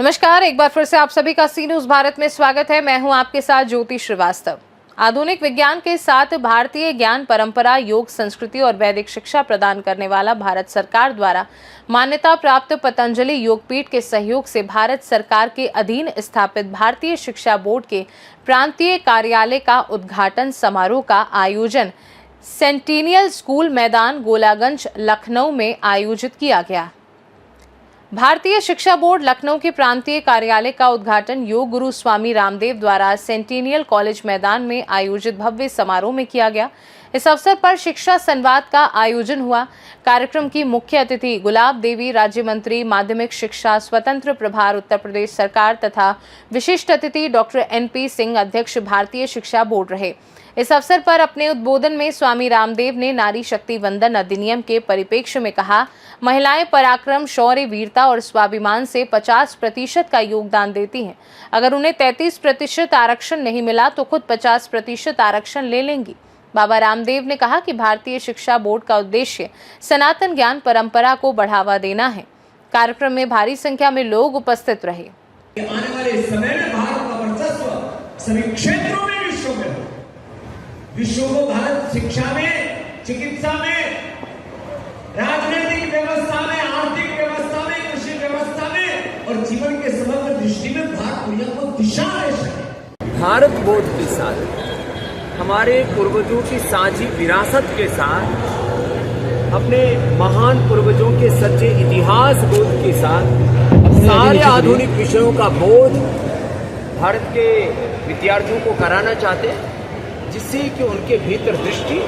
नमस्कार, एक बार फिर से आप सभी का सी न्यूज भारत में स्वागत है। मैं हूं आपके साथ ज्योति श्रीवास्तव। आधुनिक विज्ञान के साथ भारतीय ज्ञान परंपरा, योग, संस्कृति और वैदिक शिक्षा प्रदान करने वाला भारत सरकार द्वारा मान्यता प्राप्त पतंजलि योगपीठ के सहयोग से भारत सरकार के अधीन स्थापित भारतीय शिक्षा बोर्ड के प्रांतीय कार्यालय का उद्घाटन समारोह का आयोजन सेंटिनियल स्कूल मैदान गोलागंज लखनऊ में आयोजित किया गया। भारतीय शिक्षा बोर्ड लखनऊ के प्रांतीय कार्यालय का उद्घाटन योग गुरु स्वामी रामदेव द्वारा सेंटिनियल कॉलेज मैदान में आयोजित भव्य समारोह में किया गया। इस अवसर पर शिक्षा संवाद का आयोजन हुआ। कार्यक्रम की मुख्य अतिथि गुलाब देवी, राज्य मंत्री माध्यमिक शिक्षा, स्वतंत्र प्रभार उत्तर प्रदेश सरकार तथा विशिष्ट अतिथि डॉक्टर NP सिंह, अध्यक्ष भारतीय शिक्षा बोर्ड रहे। इस अवसर पर अपने उद्बोधन में स्वामी रामदेव ने नारी शक्ति वंदन अधिनियम के परिप्रेक्ष्य में कहा, महिलाएं पराक्रम, शौर्य, वीरता और स्वाभिमान से 50% का योगदान देती हैं। अगर उन्हें 33% आरक्षण नहीं मिला तो खुद 50% आरक्षण ले लेंगी। बाबा रामदेव ने कहा कि भारतीय शिक्षा बोर्ड का उद्देश्य सनातन ज्ञान परंपरा को बढ़ावा देना है। कार्यक्रम में भारी संख्या में लोग उपस्थित रहे। आने वाले समय में भारत का वर्चस्व सभी क्षेत्रों में विश्व को भारत शिक्षा में, चिकित्सा में, राजनीतिक व्यवस्था में, आर्थिक व्यवस्था में, कृषि व्यवस्था में और जीवन के समग्र दृष्टि में भारत दुनिया को दिशा दे सके। भारत बोर्ड के साथ हमारे पूर्वजों की साझी विरासत के साथ, अपने महान पूर्वजों के सच्चे इतिहास बोध के साथ सारे आधुनिक विषयों का बोध भारत के विद्यार्थियों को कराना चाहते हैं, जिससे कि उनके भीतर दृष्टि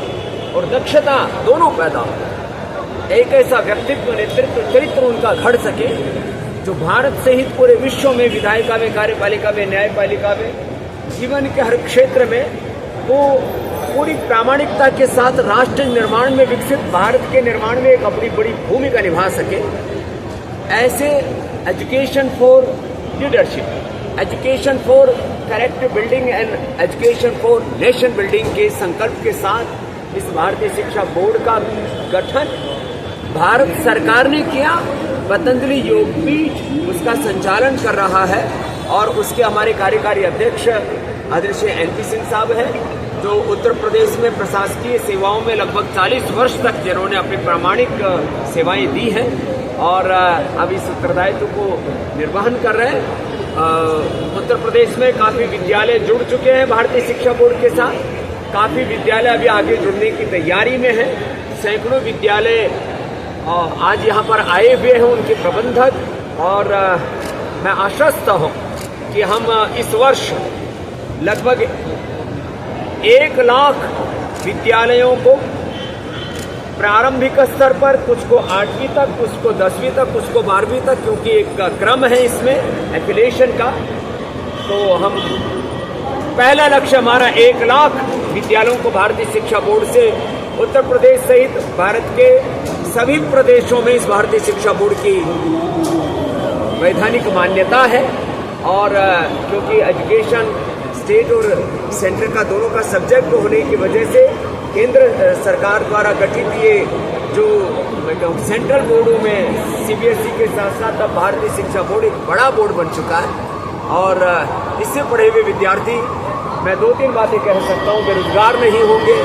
और दक्षता दोनों पैदा हो। एक ऐसा व्यक्तित्व, नेतृत्व, चरित्र उनका घड़ सके जो भारत सहित पूरे विश्व में विधायिका में, कार्यपालिका में, न्यायपालिका में, जीवन के हर क्षेत्र में वो पूरी प्रामाणिकता के साथ राष्ट्र निर्माण में, विकसित भारत के निर्माण में एक अपनी बड़ी भूमिका निभा सके। ऐसे education for leadership, education for character building and education for nation building के संकल्प के साथ इस भारतीय शिक्षा बोर्ड का गठन भारत सरकार ने किया। पतंजलि योगपीठ उसका संचालन कर रहा है और उसके हमारे कार्यकारी अध्यक्ष आदरणीय NP सिंह साहब हैं, जो उत्तर प्रदेश में प्रशासकीय सेवाओं में लगभग 40 वर्ष तक जिन्होंने अपनी प्रामाणिक सेवाएं दी हैं और अब इस उत्तरदायित्व को निर्वहन कर रहे हैं। उत्तर प्रदेश में काफ़ी विद्यालय जुड़ चुके हैं भारतीय शिक्षा बोर्ड के साथ, काफ़ी विद्यालय अभी आगे जुड़ने की तैयारी में हैं। सैकड़ों विद्यालय आज यहाँ पर आए हुए हैं, उनके प्रबंधक, और मैं आश्वस्त हूँ कि हम इस वर्ष लगभग 1 लाख विद्यालयों को प्रारंभिक स्तर पर, कुछ को 8वीं तक, कुछ को 10वीं तक, कुछ को 12वीं तक, क्योंकि एक क्रम है इसमें एफिलिएशन का, तो हम पहला लक्ष्य हमारा 1 लाख विद्यालयों को भारतीय शिक्षा बोर्ड से उत्तर प्रदेश सहित भारत के सभी प्रदेशों में इस भारतीय शिक्षा बोर्ड की वैधानिक मान्यता है। और क्योंकि एजुकेशन स्टेट और सेंटर का दोनों का सब्जेक्ट होने की वजह से केंद्र सरकार द्वारा गठित ये जो सेंट्रल बोर्डों में CBSE के साथ साथ अब भारतीय शिक्षा बोर्ड एक बड़ा बोर्ड बन चुका है। और इससे पढ़े हुए विद्यार्थी, मैं 2-3 बातें कह सकता हूँ, बेरोजगार नहीं होंगे।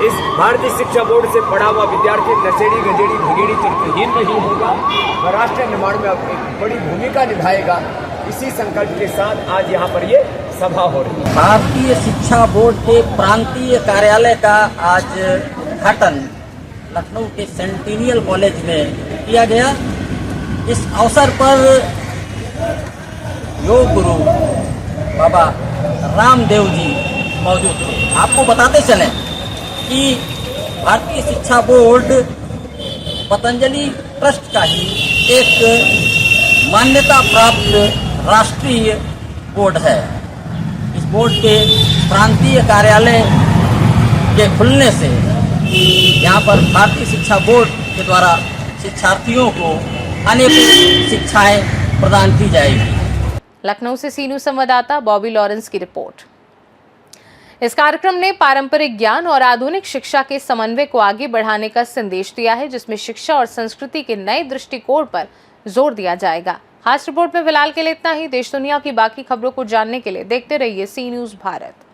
इस भारतीय शिक्षा बोर्ड से पढ़ा हुआ विद्यार्थी नशेड़ी, गंजेड़ी, भगेड़ी, चरित्रहीन नहीं होगा और राष्ट्र निर्माण में अपनी बड़ी भूमिका निभाएगा। इसी संकल्प के साथ आज यहाँ पर ये सभा हो रही है। भारतीय शिक्षा बोर्ड के प्रांतीय कार्यालय का आज उद्घाटन लखनऊ के सेंटिनियल कॉलेज में किया गया। इस अवसर पर योग गुरु बाबा रामदेव जी मौजूद थे। आपको बताते चलें कि भारतीय शिक्षा बोर्ड पतंजलि ट्रस्ट का ही एक मान्यता प्राप्त राष्ट्रीय बोर्ड है। इस बोर्ड के प्रांतीय कार्यालय के खुलने से यहाँ पर भारतीय शिक्षा बोर्ड के द्वारा शिक्षार्थियों को अनेक शिक्षाएं प्रदान की जाएगी। लखनऊ से सी न्यूज संवाददाता बॉबी लॉरेंस की रिपोर्ट। इस कार्यक्रम ने पारंपरिक ज्ञान और आधुनिक शिक्षा के समन्वय को आगे बढ़ाने का संदेश दिया है, जिसमें शिक्षा और संस्कृति के नए दृष्टिकोण पर जोर दिया जाएगा। खास रिपोर्ट में फिलहाल के लिए इतना ही। देश दुनिया की बाकी खबरों को जानने के लिए देखते रहिए सी न्यूज़ भारत।